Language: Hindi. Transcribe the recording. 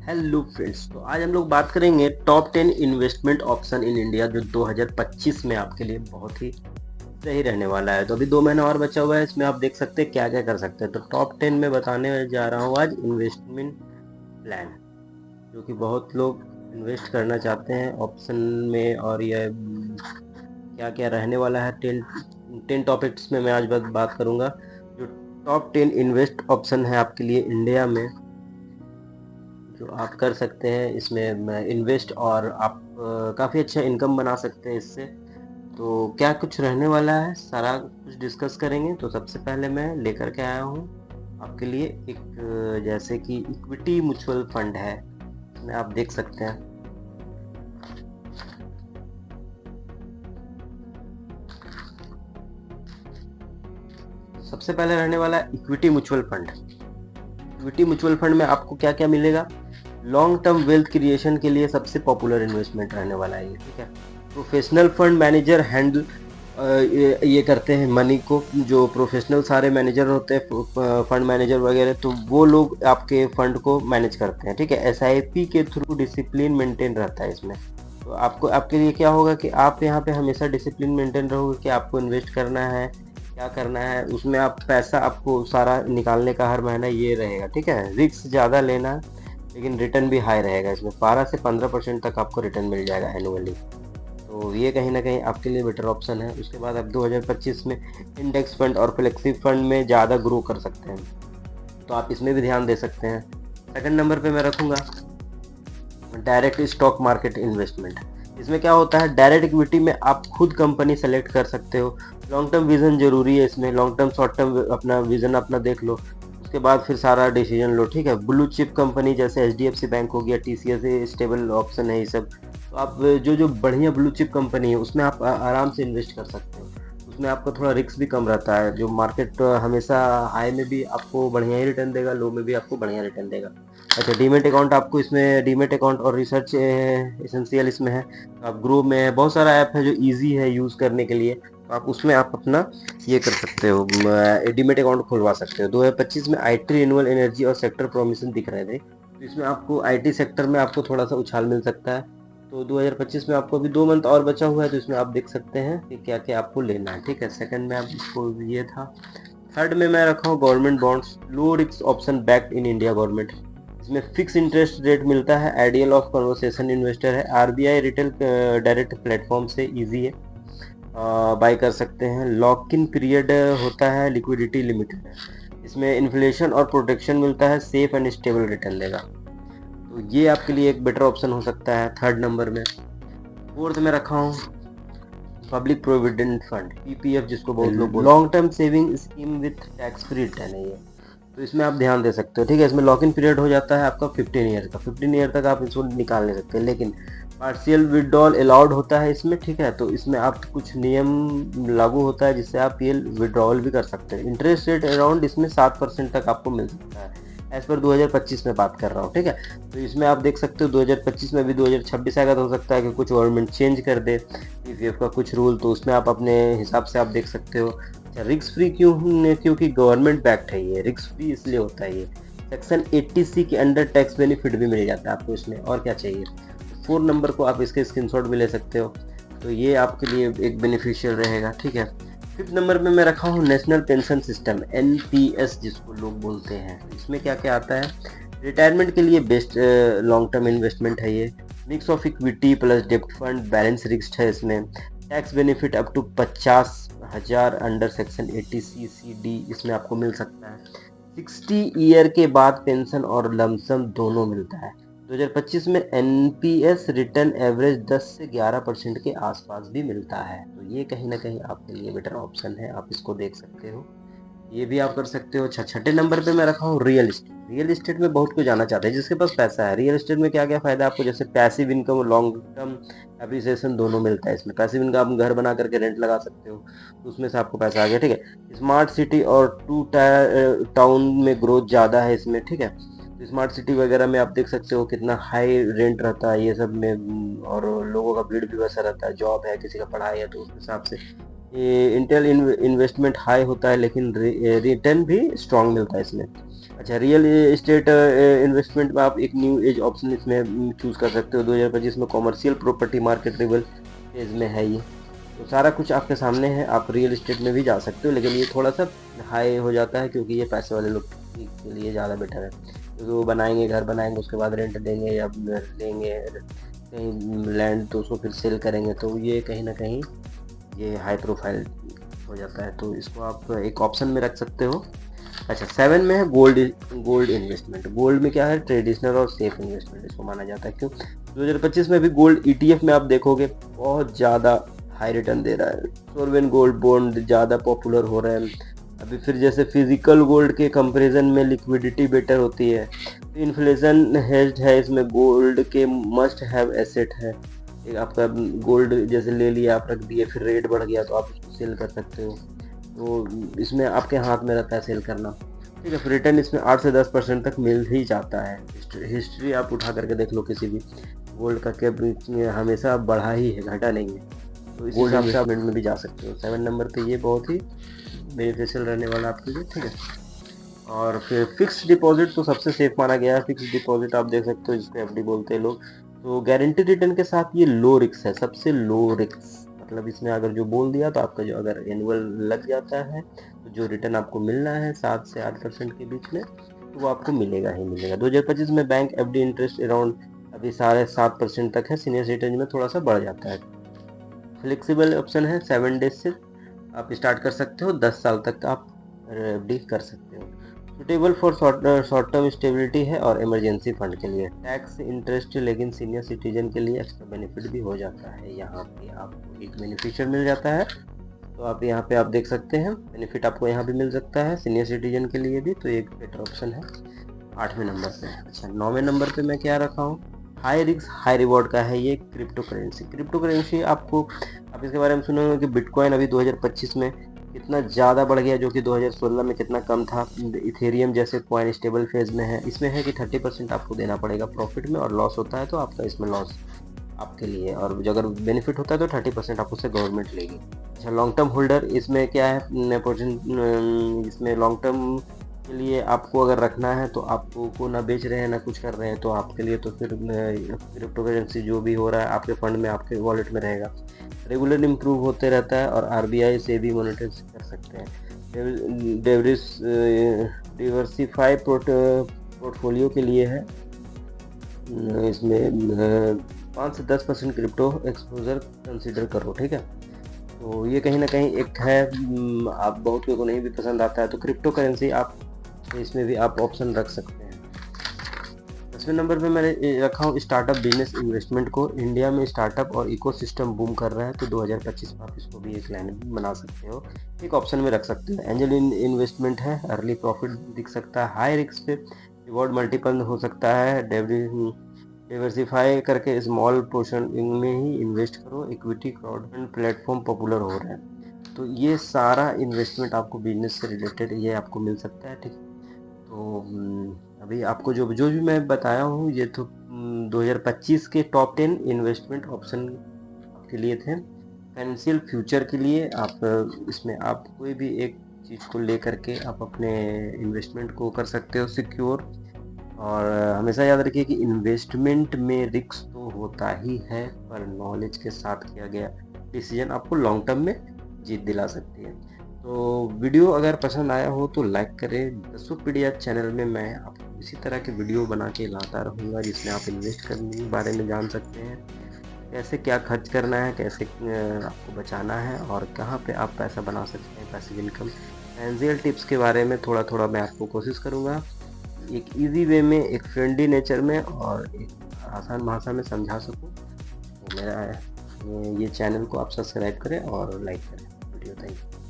हेलो फ्रेंड्स, तो आज हम लोग बात करेंगे top 10 investment option in India जो 2025 में आपके लिए बहुत ही सही रहने वाला है। तो अभी 2 महीना और बचा हुआ है, इसमें आप देख सकते हैं क्या क्या कर सकते हैं। तो टॉप 10 में बताने जा रहा हूँ आज इन्वेस्टमेंट प्लान, जो कि बहुत लोग इन्वेस्ट करना चाहते हैं ऑप्शन में। और ये क्या क्या रहने वाला है, टेन टेन टॉपिक्स में मैं आज बात करूंगा। जो टॉप 10 इन्वेस्ट ऑप्शन है आपके लिए इंडिया में, जो आप कर सकते हैं इसमें इन्वेस्ट, और आप काफ़ी अच्छा इनकम बना सकते हैं इससे। तो क्या कुछ रहने वाला है, सारा कुछ डिस्कस करेंगे। तो सबसे पहले मैं लेकर के आया हूँ आपके लिए एक जैसे कि इक्विटी म्यूचुअल फंड है, इसमें आप देख सकते हैं। सबसे पहले रहने वाला है equity mutual fund. Equity mutual fund में आपको क्या क्या मिलेगा। लॉन्ग टर्म वेल्थ क्रिएशन के लिए सबसे पॉपुलर इन्वेस्टमेंट रहने वाला है ये, ठीक है। प्रोफेशनल फंड मैनेजर हैंडल ये करते हैं मनी को। जो प्रोफेशनल सारे मैनेजर होते हैं, फंड मैनेजर वगैरह, तो वो लोग आपके फंड को मैनेज करते हैं, ठीक है। एसआईपी के थ्रू डिसिप्लिन मेंटेन रहता है इसमें। तो आपको आपके लिए क्या होगा कि आप यहाँ पे हमेशा डिसिप्लिन मेंटेन रहोगे कि आपको इन्वेस्ट करना है, क्या करना है उसमें। आप पैसा आपको सारा निकालने का हर महीना ये रहेगा, ठीक है। रिस्क ज़्यादा लेना, लेकिन रिटर्न भी हाई रहेगा इसमें। 12 से 15% तक आपको रिटर्न मिल जाएगा एनुअली। तो ये कहीं ना कहीं आपके लिए बेटर ऑप्शन है। उसके बाद आप 2025 में इंडेक्स फंड और फ्लेक्सी फंड में ज़्यादा ग्रो कर सकते हैं, तो आप इसमें भी ध्यान दे सकते हैं। सेकंड नंबर पे मैं रखूँगा डायरेक्ट स्टॉक मार्केट इन्वेस्टमेंट। इसमें क्या होता है, डायरेक्ट इक्विटी में आप खुद कंपनी सेलेक्ट कर सकते हो। लॉन्ग टर्म विजन जरूरी है इसमें, लॉन्ग टर्म शॉर्ट टर्म अपना विजन अपना देख लो, उसके बाद फिर सारा डिसीजन लो, ठीक है। ब्लू चिप कंपनी जैसे एचडीएफसी बैंक हो गया, टीसीएस स्टेबल ऑप्शन है ये सब। तो आप जो जो बढ़िया ब्लू चिप कंपनी है उसमें आप आराम से इन्वेस्ट कर सकते हो। उसमें आपका थोड़ा रिस्क भी कम रहता है। जो मार्केट हमेशा हाई में भी आपको बढ़िया ही रिटर्न देगा, लो में भी आपको बढ़िया रिटर्न देगा। अच्छा, डीमेट अकाउंट आपको इसमें, डीमेट अकाउंट और रिसर्च एसेंशियल इसमें है। तो आप ग्रुप में बहुत सारा ऐप है जो इजी है यूज़ करने के लिए, तो आप उसमें आप अपना ये कर सकते हो, डीमेट अकाउंट खुलवा सकते हो। 2025 में आईटी रिन्यूएबल एनर्जी और सेक्टर प्रोमिशन दिख रहे थे, तो इसमें आपको आईटी सेक्टर में आपको थोड़ा सा उछाल मिल सकता है। तो 2025 में आपको अभी 2 मंथ और बचा हुआ है, तो इसमें आप देख सकते हैं कि क्या क्या आपको लेना है, ठीक है। सेकंड में आपको ये था। थर्ड में मैं रखा हूँ government bonds, low risk option backed in India government. इसमें फिक्स इंटरेस्ट रेट मिलता है, आइडियल ऑफ कन्वर्सेशन इन्वेस्टर है। आरबीआई रिटेल डायरेक्ट प्लेटफॉर्म से इजी है, बाय कर सकते हैं। लॉक इन पीरियड होता है, लिक्विडिटी लिमिटेड है। इसमें इन्फ्लेशन और प्रोटेक्शन मिलता है, सेफ एंड स्टेबल रिटर्न देगा। तो ये आपके लिए एक बेटर ऑप्शन हो सकता है थर्ड नंबर में। फोर्थ में रखा हूँ पब्लिक प्रोविडेंट फंड, पीपीएफ, जिसको बहुत लोग बोलते हैं। Long term saving scheme with tax free return है ये। तो इसमें आप ध्यान दे सकते हो, ठीक है। इसमें लॉक इन पीरियड हो जाता है आपका 15 ईयर का। 15 ईयर तक आप इसको निकाल नहीं सकते, लेकिन पार्शियल विड्रॉल अलाउड होता है इसमें, ठीक है। तो इसमें आप कुछ नियम लागू होता है जिससे आप ये विड्रॉल भी कर सकते हैं। इंटरेस्ट रेट अराउंड इसमें 7% तक आपको मिल सकता है, एज पर 2025 में बात कर रहा हूँ, ठीक है। तो इसमें आप देख सकते हो 2025 में भी 2026 आएगा, तो हो सकता है कि कुछ गवर्नमेंट चेंज कर दे पीपीएफ का कुछ रूल, तो उसमें आप अपने हिसाब से आप देख सकते हो। अच्छा, रिस्क फ्री क्यों? क्योंकि गवर्नमेंट बैक्ड है ये। रिस्क फ्री इसलिए होता है ये, सेक्शन 80C के अंडर टैक्स बेनिफिट भी मिल जाता है आपको इसमें, और क्या चाहिए। 4 नंबर को आप इसके स्क्रीनशॉट भी ले सकते हो, तो ये आपके लिए एक बेनिफिशियल रहेगा, ठीक है। फिफ्थ नंबर पे मैं रखा हूँ नेशनल पेंशन सिस्टम, एनपीएस जिसको लोग बोलते हैं। इसमें क्या क्या आता है, रिटायरमेंट के लिए बेस्ट लॉन्ग टर्म इन्वेस्टमेंट है ये। मिक्स ऑफ इक्विटी प्लस डेप्ट फंड, बैलेंस रिस्क है इसमें। Tax benefit up to 50,000 under section 80C/CD इसमें आपको मिल सकता है। 60 ईयर के बाद पेंशन और लमसम दोनों मिलता है। 2025 में एनपीएस रिटर्न एवरेज 10 से 11% के आसपास भी मिलता है। तो ये कहीं ना कहीं आपके लिए बेटर ऑप्शन है, आप इसको देख सकते हो, ये भी आप कर सकते हो। अच्छा, छठे नंबर पे मैं रखा हूँ रियल एस्टेट। रियल एस्टेट में बहुत कोई जाना चाहते हैं जिसके पास पैसा है। रियल एस्टेट में क्या क्या फायदा है आपको, जैसे पैसिव इनकम और लॉन्ग टर्म एप्रिसिएशन दोनों मिलता है इसमें। पैसिव इनकम आप घर बना करके रेंट लगा सकते हो, तो उसमें से आपको पैसा आ गया, ठीक है। स्मार्ट सिटी और टू टाउन में ग्रोथ ज़्यादा है इसमें, ठीक है। तो स्मार्ट सिटी वगैरह में आप देख सकते हो कितना हाई रेंट रहता है ये सब में, और लोगों का भीड़ भी वैसा रहता है, जॉब है किसी का, पढ़ाई है, तो उस हिसाब से इंटेल इन्वेस्टमेंट हाई होता है लेकिन रिटर्न भी स्ट्रांग मिलता है इसमें। अच्छा, रियल एस्टेट इन्वेस्टमेंट में आप एक न्यू एज ऑप्शन इसमें चूज कर सकते हो। 2025 में commercial property market reveal phase में है ये, तो सारा कुछ आपके सामने है। आप रियल एस्टेट में भी जा सकते हो, लेकिन ये थोड़ा सा हाई हो जाता है क्योंकि ये पैसे वाले लोग के लिए ज़्यादा बेटर है, क्योंकि वो बनाएंगे, घर बनाएंगे, उसके बाद रेंट देंगे या लेंगे कहीं लैंड, तो उसको फिर सेल करेंगे, तो ये कहीं ना कहीं ये हाई प्रोफाइल हो जाता है, तो इसको आप एक ऑप्शन में रख सकते हो। अच्छा, 7 में है गोल्ड इन्वेस्टमेंट। गोल्ड में क्या है, ट्रेडिशनल और सेफ इन्वेस्टमेंट इसको माना जाता है। क्यों? 2025 में भी गोल्ड ETF में आप देखोगे बहुत ज़्यादा हाई रिटर्न दे रहा है। सोवरेन गोल्ड बॉन्ड ज़्यादा पॉपुलर हो रहा है अभी। फिर जैसे फिजिकल गोल्ड के कंपैरिजन में लिक्विडिटी बेटर होती है, तो इन्फ्लेशन हेज्ड है इसमें, गोल्ड के मस्ट हैव एसेट है। एक आपका गोल्ड जैसे ले लिया, आप रख दिए, फिर रेट बढ़ गया तो आप उसको सेल कर सकते हो, तो इसमें आपके हाथ में रहता है सेल करना। ठीक है, फिर रिटर्न इसमें 8 से 10% तक मिल ही जाता है। हिस्ट्री आप उठा करके देख लो किसी भी गोल्ड का, कैप हमेशा बढ़ा ही है, घटा नहीं है, तो इस हिसाब से आप में भी जा सकते हो। 7 नंबर पे ये बहुत ही बेनिफिशियल रहने वाला आपके लिए। ठीक है, और फिर फिक्स डिपॉजिट तो सबसे सेफ माना गया है। फिक्स डिपॉजिट आप देख सकते हो, जिसको FD बोलते हैं लोग, तो गारंटी रिटर्न के साथ ये लो रिस्क है, सबसे लो रिस्क। मतलब इसमें अगर जो बोल दिया तो आपका जो अगर एनुअल लग जाता है तो जो रिटर्न आपको मिलना है 7 से 8% के बीच में, तो वो आपको मिलेगा ही मिलेगा। 2025 में बैंक FD इंटरेस्ट अराउंड अभी 7.5% तक है, सीनियर सिटीजन में थोड़ा सा बढ़ जाता है। फ्लेक्सिबल ऑप्शन है, 7 डेज से आप स्टार्ट कर सकते हो, 10 साल तक आप FD कर सकते हो। Suitable for short term stability है और इमरजेंसी फंड के लिए। टैक्स इंटरेस्ट लेकिन सीनियर सिटीजन के लिए एक्स्ट्रा बेनिफिट भी हो जाता है। यहाँ पे आपको एक बेनिफिशियर मिल जाता है, तो आप यहाँ पे आप देख सकते हैं बेनिफिट आपको यहाँ भी मिल सकता है सीनियर सिटीजन के लिए भी, तो एक बेटर ऑप्शन है 8वें नंबर पे। अच्छा, 9वें नंबर पे मैं क्या रखा हूँ, हाई रिस्क हाई रिवॉर्ड का है ये क्रिप्टो करेंसी। क्रिप्टो करेंसी आपको, आप इसके बारे में सुने होंगे कि बिटकॉइन अभी 2025 में कितना ज़्यादा बढ़ गया, जो कि 2016 में कितना कम था। इथेरियम जैसे कॉइन स्टेबल फेज में है। इसमें है कि 30% आपको देना पड़ेगा प्रॉफिट में, और लॉस होता है तो आपका इसमें लॉस आपके लिए, और जो अगर बेनिफिट होता है तो 30% आपको से गवर्नमेंट लेगी। अच्छा, लॉन्ग टर्म होल्डर इसमें क्या है, इसमें लॉन्ग टर्म के लिए आपको अगर रखना है तो आपको ना बेच रहे हैं ना कुछ कर रहे हैं, तो आपके लिए तो फिर क्रिप्टो करेंसी जो भी हो रहा है आपके फंड में, आपके वॉलेट में रहेगा। रेगुलर इम्प्रूव होते रहता है, और RBI से भी मॉनिटर कर सकते हैं। डिवर्सिफाई पोर्टफोलियो के लिए है, इसमें 5 से 10% क्रिप्टो एक्सपोजर कंसिडर करो। ठीक है, तो ये कहीं ना कहीं एक है, आप बहुत लोगों को नहीं भी पसंद आता है तो क्रिप्टो करेंसी आप इसमें भी आप ऑप्शन रख सकते हैं। 10वें नंबर पे मैंने रखा हूँ स्टार्टअप बिजनेस इन्वेस्टमेंट को। इंडिया में स्टार्टअप और इकोसिस्टम बूम कर रहा है, तो 2025 में आप इसको भी एक लाइन बना सकते हो, एक ऑप्शन में रख सकते हो। एंजल इन्वेस्टमेंट है, अर्ली प्रॉफिट दिख सकता है, हाई रिस्क पे रिवॉर्ड मल्टीपल हो सकता है। डाइवर्सिफाई करके स्मॉल पोर्शन में ही इन्वेस्ट करो, इक्विटी क्राउडफंड प्लेटफॉर्म पॉपुलर हो रहा है, तो ये सारा इन्वेस्टमेंट आपको बिजनेस से रिलेटेड ये आपको मिल सकता है। ठीक, तो अभी आपको जो जो भी मैं बताया हूँ ये तो 2025 के टॉप 10 इन्वेस्टमेंट ऑप्शन आपके लिए थे। फाइनेंशियल फ्यूचर के लिए आप इसमें आप कोई भी एक चीज़ को ले करके आप अपने इन्वेस्टमेंट को कर सकते हो सिक्योर। और हमेशा याद रखिए कि इन्वेस्टमेंट में रिस्क तो होता ही है, पर नॉलेज के साथ किया गया डिसीजन आपको लॉन्ग टर्म में जीत दिला सकती है। तो वीडियो अगर पसंद आया हो तो लाइक करें। दसोपीडिया चैनल में मैं आपको इसी तरह के वीडियो बना के लाता रहूँगा, जिसमें आप इन्वेस्ट करने के बारे में जान सकते हैं, कैसे क्या खर्च करना है, कैसे आपको बचाना है, और कहाँ पे आप पैसा बना सकते हैं, पैसिव इनकम। फाइनेंशियल टिप्स के बारे में थोड़ा थोड़ा मैं आपको कोशिश करूँगा एक इजी वे में, एक फ्रेंडली नेचर में, और एक आसान भाषा में समझा सकूँ। तो मेरा ये चैनल को आप सब्सक्राइब करें और लाइक करें वीडियो। Thank you.